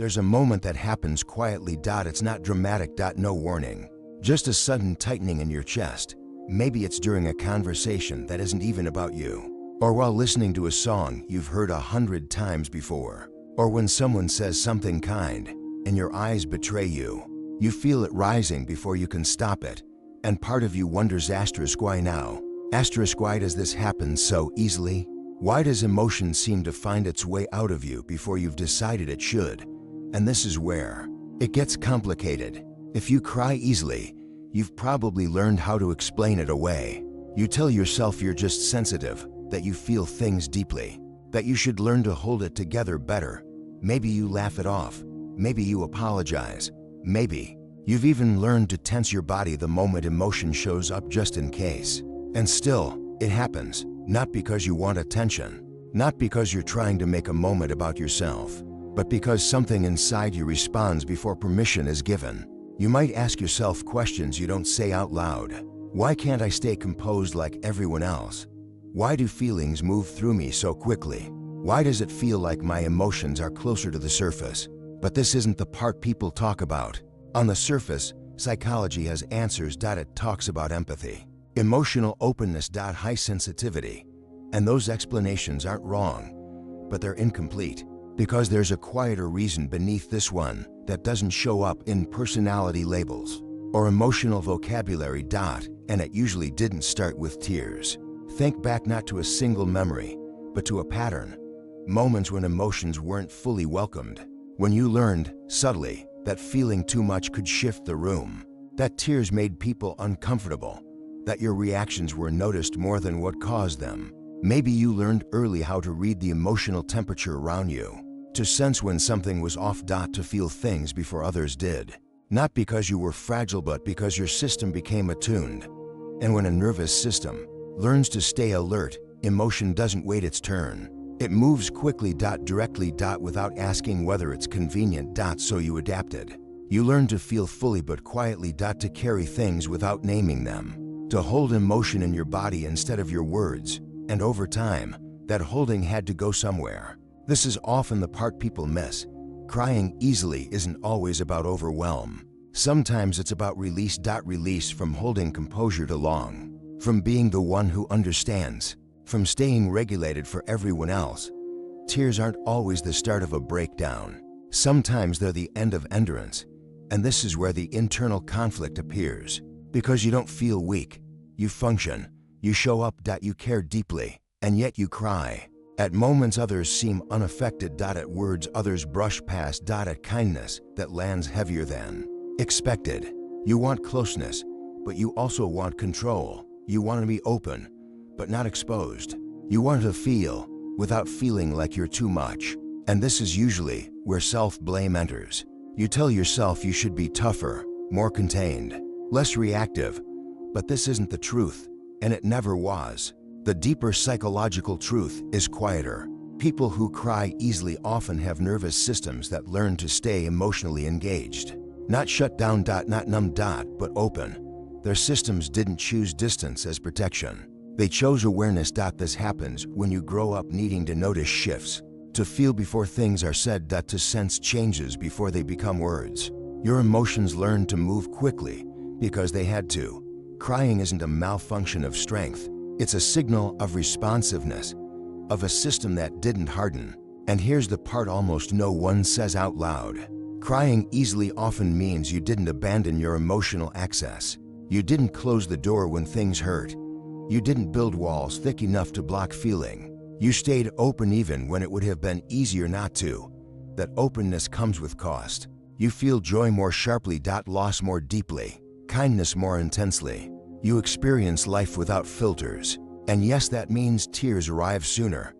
There's a moment that happens quietly. It's not dramatic. No warning. Just a sudden tightening in your chest. Maybe it's during a conversation that isn't even about you. Or while listening to a song you've heard 100 times before. Or when someone says something kind and your eyes betray you. You feel it rising before you can stop it. And part of you wonders why now? Why does this happen so easily? Why does emotion seem to find its way out of you before you've decided it should? And this is where it gets complicated. If you cry easily, you've probably learned how to explain it away. You tell yourself you're just sensitive, that you feel things deeply, that you should learn to hold it together better. Maybe you laugh it off. Maybe you apologize. Maybe you've even learned to tense your body the moment emotion shows up just in case. And still, it happens, not because you want attention, not because you're trying to make a moment about yourself, but because something inside you responds before permission is given. You might ask yourself questions you don't say out loud. Why can't I stay composed like everyone else? Why do feelings move through me so quickly? Why does it feel like my emotions are closer to the surface? But this isn't the part people talk about. On the surface, psychology has answers. It talks about empathy, emotional openness, high sensitivity. And those explanations aren't wrong, but they're incomplete. Because there's a quieter reason beneath this one that doesn't show up in personality labels or emotional vocabulary. And it usually didn't start with tears. Think back not to a single memory, but to a pattern. Moments when emotions weren't fully welcomed. When you learned, subtly, that feeling too much could shift the room. That tears made people uncomfortable. That your reactions were noticed more than what caused them. Maybe you learned early how to read the emotional temperature around you. To sense when something was off. To feel things before others did. Not because you were fragile, but because your system became attuned. And when a nervous system learns to stay alert, emotion doesn't wait its turn. It moves quickly. Directly. Without asking whether it's convenient. So you adapted. You learned to feel fully but quietly. To carry things without naming them. To hold emotion in your body instead of your words. And over time, that holding had to go somewhere. This is often the part people miss. Crying easily isn't always about overwhelm. Sometimes it's about release. Release from holding composure too long, from being the one who understands, from staying regulated for everyone else. Tears aren't always the start of a breakdown. Sometimes they're the end of endurance. And this is where the internal conflict appears. Because you don't feel weak. You function. You show up. You care deeply. And yet you cry. At moments others seem unaffected. At words others brush past. At kindness that lands heavier than expected. You want closeness, but you also want control. You want to be open, but not exposed. You want to feel without feeling like you're too much. And this is usually where self-blame enters. You tell yourself you should be tougher, more contained, less reactive. But this isn't the truth, and it never was. The deeper psychological truth is quieter. People who cry easily often have nervous systems that learn to stay emotionally engaged. Not shut down. Not numb. But open. Their systems didn't choose distance as protection. They chose awareness. This happens when you grow up needing to notice shifts, to feel before things are said. To sense changes before they become words. Your emotions learn to move quickly because they had to. Crying isn't a malfunction of strength. It's a signal of responsiveness, of a system that didn't harden. And here's the part almost no one says out loud. Crying easily often means you didn't abandon your emotional access. You didn't close the door when things hurt. You didn't build walls thick enough to block feeling. You stayed open even when it would have been easier not to. That openness comes with cost. You feel joy more sharply. Loss more deeply. Kindness more intensely. You experience life without filters. And yes, that means tears arrive sooner.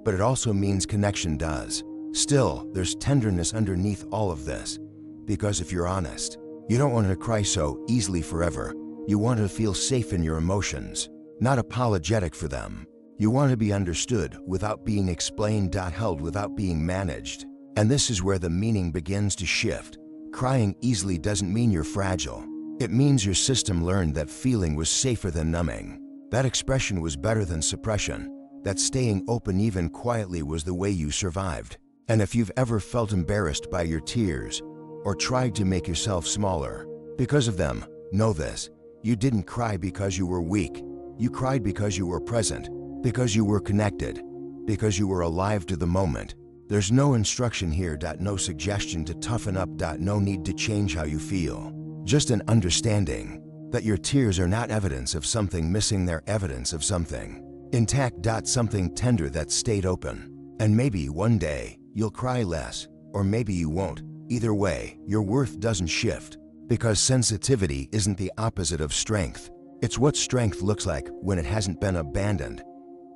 But it also means connection does. Still, there's tenderness underneath all of this. Because if you're honest, you don't want to cry so easily forever. You want to feel safe in your emotions, not apologetic for them. You want to be understood without being explained. Held without being managed. And this is where the meaning begins to shift. Crying easily doesn't mean you're fragile. It means your system learned that feeling was safer than numbing. That expression was better than suppression. That staying open even quietly was the way you survived. And if you've ever felt embarrassed by your tears or tried to make yourself smaller because of them, know this: you didn't cry because you were weak. You cried because you were present, because you were connected, because you were alive to the moment. There's no instruction here. No suggestion to toughen up. No need to change how you feel. Just an understanding that your tears are not evidence of something missing, they're evidence of something intact. Something tender that stayed open. And maybe one day you'll cry less, or maybe you won't. Either way, your worth doesn't shift, because sensitivity isn't the opposite of strength. It's what strength looks like when it hasn't been abandoned.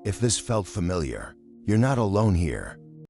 If this felt familiar, you're not alone here.